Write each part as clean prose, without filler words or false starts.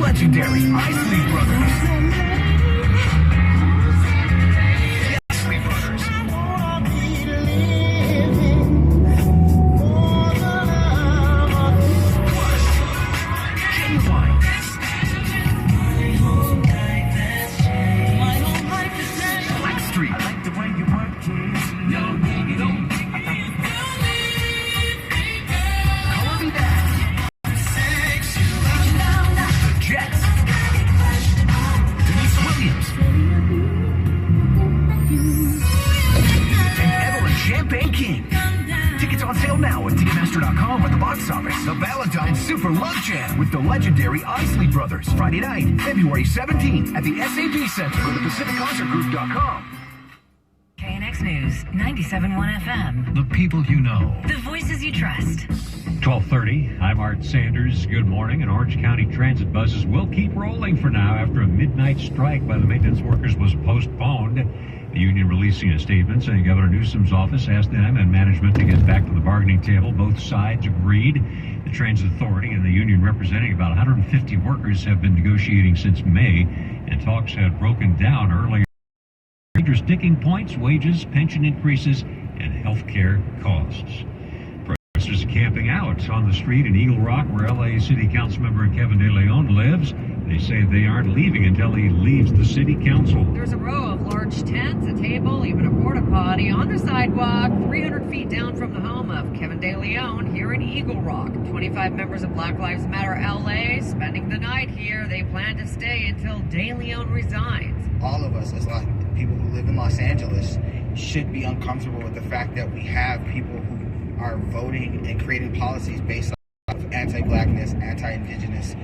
legendary Isley Brothers. Isley Brothers. Plus, Genuine. Black Street. I like the way you work, kids. No, Color Me That. The Jets. Denise Williams. And Evelyn Champagne King. Tickets on sale now at Ticketmaster.com or the box office. The Valentine's Super Love Jam with the legendary Isley Brothers. Friday night, February 17th at the SAP Center or the PacificConcertGroup.com. KNX News, 97.1 FM. The people you know. The voices you trust. 12:30. I'm Art Sanders. Good morning. And Orange County transit buses will keep rolling for now after a midnight strike by the maintenance workers was postponed. The union releasing a statement saying Governor Newsom's office asked them and management to get back to the bargaining table. Both sides agreed. The Transit Authority and the union representing about 150 workers have been negotiating since May, and talks had broken down earlier. Major sticking points, wages, pension increases, and health care costs. Protesters are camping out on the street in Eagle Rock, where LA City Council member Kevin De Leon lives. They say they aren't leaving until he leaves the city council. There's a row of large tents, a table, even a porta potty on the sidewalk, 300 feet down from the home of Kevin De Leon here in Eagle Rock. 25 members of Black Lives Matter LA spending the night here. They plan to stay until De Leon resigns. All of us as like people who live in Los Angeles should be uncomfortable with the fact that we have people who are voting and creating policies based on anti-blackness, anti-indigenous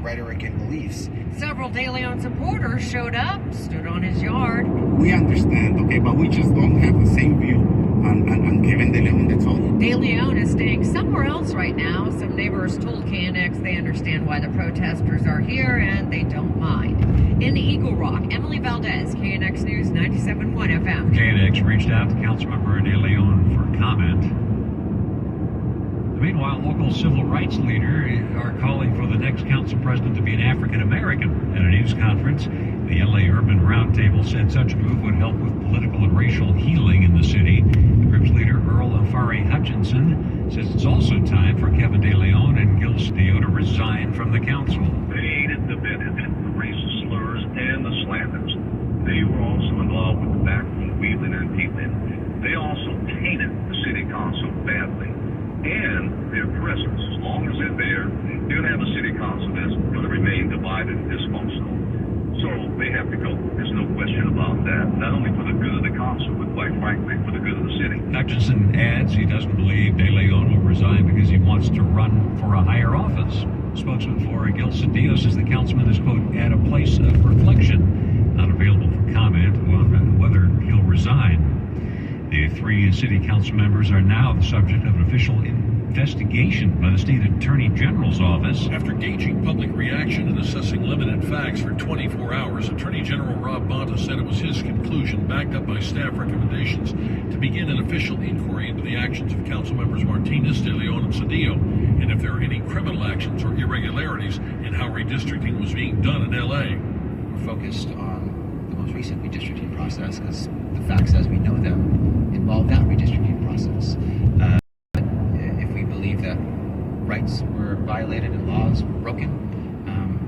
rhetoric and beliefs. Several De Leon supporters showed up, stood on his yard. We understand, okay, but we just don't have the same view on Kevin De Leon, that's all. De Leon is staying somewhere else right now. Some neighbors told KNX they understand why the protesters are here and they don't mind. In Eagle Rock, Emily Valdez, KNX News 97.1 FM. KNX reached out to Councilmember De Leon for comment. Meanwhile, local civil rights leaders are calling for the next council president to be an African American. At a news conference, the LA Urban Roundtable said such a move would help with political and racial healing in the city. The group's leader, Earl Afari Hutchinson, says it's also time for Kevin De Leon and Gulch to resign from the council. They aided the abetted the racist slurs and the slanders. They were also involved with the backroom wheeling and dealing. They also tainted the city council badly. And their presence, as long as they're there, you're going to have a city council that's going to remain divided and dysfunctional. So they have to go. There's no question about that. Not only for the good of the council, but quite frankly, for the good of the city. Hutchinson adds he doesn't believe De Leon will resign because he wants to run for a higher office. Spokesman for Gilson Dio says the councilman is, quote, at a place of reflection, not available for comment on whether he'll resign. The three city council members are now the subject of an official investigation by the state attorney general's office. After gauging public reaction and assessing limited facts for 24 hours, Attorney General Rob Bonta said it was his conclusion, backed up by staff recommendations, to begin an official inquiry into the actions of council members Martinez, De Leon, and Cedillo, and if there are any criminal actions or irregularities in how redistricting was being done in L.A. We're focused on the most recent redistricting process because the facts as we know them involve that redistricting process. If we believe that rights were violated and laws were broken,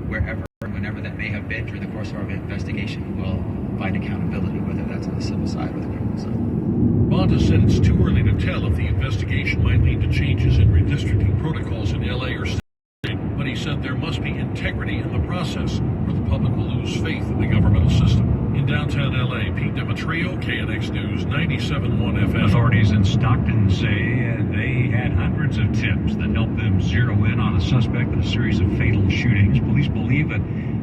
wherever and whenever that may have been during the course of our investigation, we'll find accountability, whether that's on the civil side or the criminal side. Bonta said it's too early to tell if the investigation might lead to changes in redistricting protocols in L.A. or state, but he said there must be integrity in the process, or the public will lose faith in the governmental system. In downtown L.A., Pete Demetrio, KNX News, 97.1 FM. Authorities in Stockton say they had hundreds of tips that helped them zero in on a suspect in a series of fatal shootings. Police believe that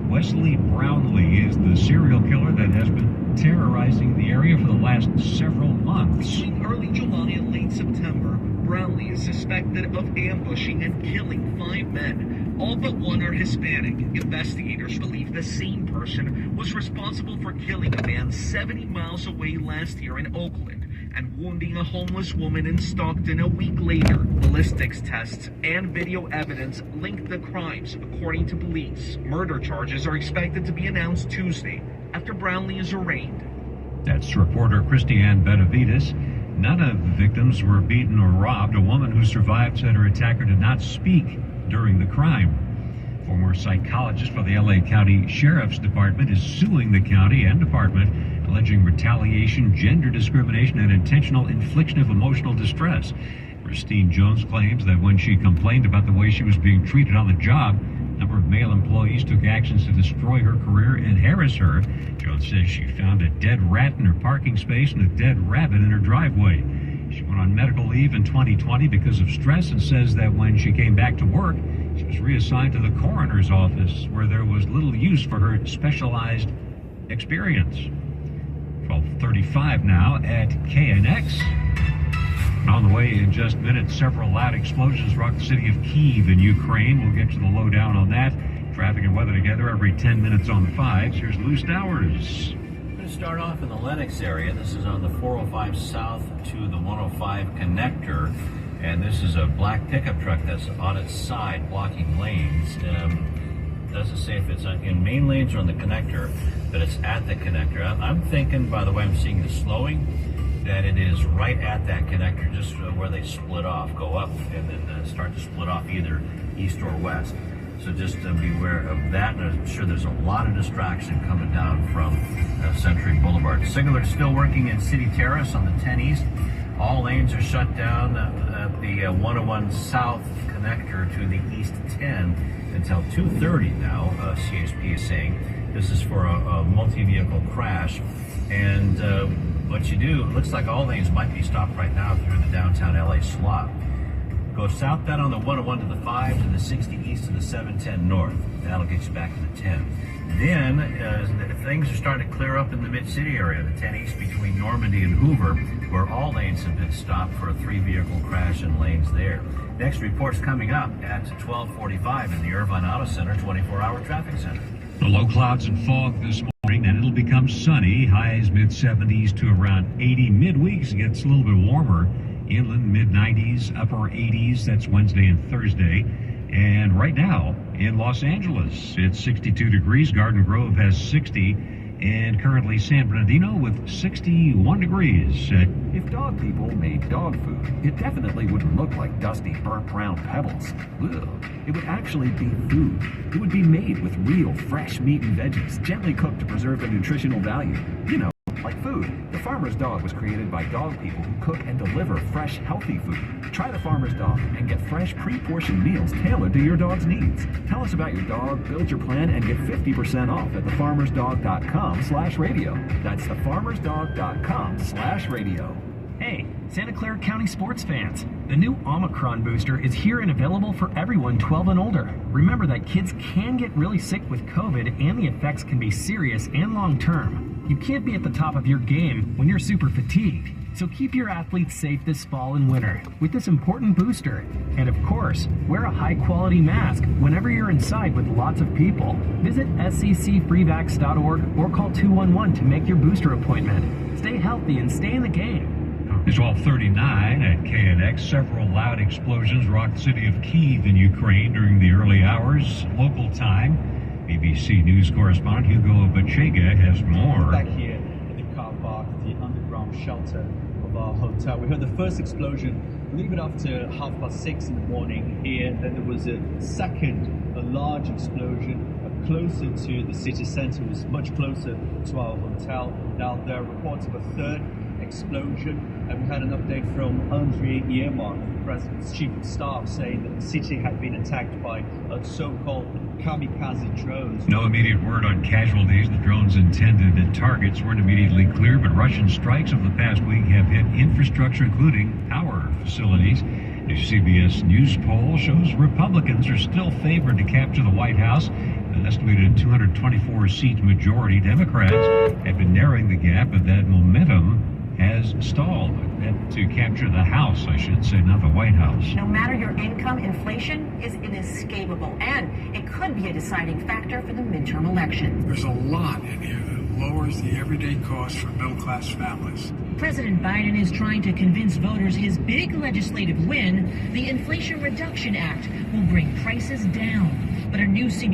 Wesley Brownlee is the serial killer that has been terrorizing the area for the last several months. Between early July and late September, Brownlee is suspected of ambushing and killing 5 men. All but one are Hispanic. Investigators believe the same person was responsible for killing a man 70 miles away last year in Oakland. and wounding a homeless woman in Stockton a week later. Ballistics tests and video evidence linked the crimes, according to police. Murder charges are expected to be announced Tuesday after Brownlee is arraigned. That's reporter Christiane Benavides. None of the victims were beaten or robbed. A woman who survived said her attacker did not speak during the crime. Former psychologist for the LA County Sheriff's Department is suing the county and department, alleging retaliation, gender discrimination, and intentional infliction of emotional distress. Christine Jones claims that when she complained about the way she was being treated on the job, a number of male employees took actions to destroy her career and harass her. Jones says she found a dead rat in her parking space and a dead rabbit in her driveway. She went on medical leave in 2020 because of stress and says that when she came back to work, she was reassigned to the coroner's office where there was little use for her specialized experience. 12:35 now at KNX. On the way in just minutes, several loud explosions rock the city of Kyiv in Ukraine. We'll get you the lowdown on that. Traffic and weather together every 10 minutes on the 5s. Here's Lou Stowers. We're going to start off in the Lenox area. This is on the 405 south to the 105 connector. And this is a black pickup truck that's on its side blocking lanes. Doesn't say if it's in main lanes or on the connector, but it's at the connector. I'm thinking, by the way I'm seeing the slowing, that it is right at that connector, just where they split off, go up and then start to split off either east or west. So just beware of that. And I'm sure there's a lot of distraction coming down from Century Boulevard. Signaler still working in City Terrace on the 10 East. All lanes are shut down at the 101 South connector to the East 10 until 2:30 now, CHP is saying. This is for a multi-vehicle crash. And what you do, it looks like all lanes might be stopped right now through the downtown LA slot. Go southbound on the 101 to the 5 to the 60 East to the 710 North. That'll get you back to the 10. Then things are starting to clear up in the Mid-City area, the 10 East between Normandy and Hoover, where all lanes have been stopped for a 3-vehicle crash in lanes there. Next report's coming up at 12:45 in the Irvine Auto Center 24-hour traffic center. The low clouds and fog this morning, and it'll become sunny. Highs mid-70s to around 80. Midweeks gets a little bit warmer. Inland mid-90s, upper 80s. That's Wednesday and Thursday. And right now in Los Angeles, it's 62 degrees. Garden Grove has 60. And currently San Bernardino with 61 degrees. If dog people made dog food, it definitely wouldn't look like dusty, burnt brown pebbles. Ugh. It would actually be food. It would be made with real, fresh meat and veggies, gently cooked to preserve their nutritional value. You know, like food. The Farmer's Dog was created by dog people who cook and deliver fresh, healthy food. Try the Farmer's Dog and get fresh, pre-portioned meals tailored to your dog's needs. Tell us about your dog, build your plan, and get 50% off at thefarmersdog.com/radio. That's thefarmersdog.com/radio. Hey, Santa Clara County sports fans. The new Omicron booster is here and available for everyone 12 and older. Remember that kids can get really sick with COVID and the effects can be serious and long-term. You can't be at the top of your game when you're super fatigued. So keep your athletes safe this fall and winter with this important booster. And of course, wear a high-quality mask whenever you're inside with lots of people. Visit sccfreevax.org or call 211 to make your booster appointment. Stay healthy and stay in the game. It's 12:39 at KNX. Several loud explosions rocked the city of Kyiv in Ukraine during the early hours, local time. BBC News correspondent Hugo Bachega has more. Back here in the car park, the underground shelter of our hotel. We heard the first explosion a little bit after 6:30 in the morning here. Then there was a large explosion closer to the city center. It was much closer to our hotel. Now there are reports of a third explosion, and we had an update from Andriy Yermak, the president's chief of staff, saying that the city had been attacked by so-called kamikaze drones. No immediate word on casualties. The drones intended at targets weren't immediately clear, but Russian strikes over the past week have hit infrastructure, including power facilities. A CBS News poll shows Republicans are still favored to capture the White House. An estimated 224-seat majority. Democrats have been narrowing the gap, but that momentum has stalled. To capture the House, I should say, not the White House. No matter your income, inflation is inescapable, and it could be a deciding factor for the midterm election. There's a lot in here that lowers the everyday cost for middle-class families. President Biden is trying to convince voters his big legislative win, the Inflation Reduction Act, will bring prices down. But a new CBS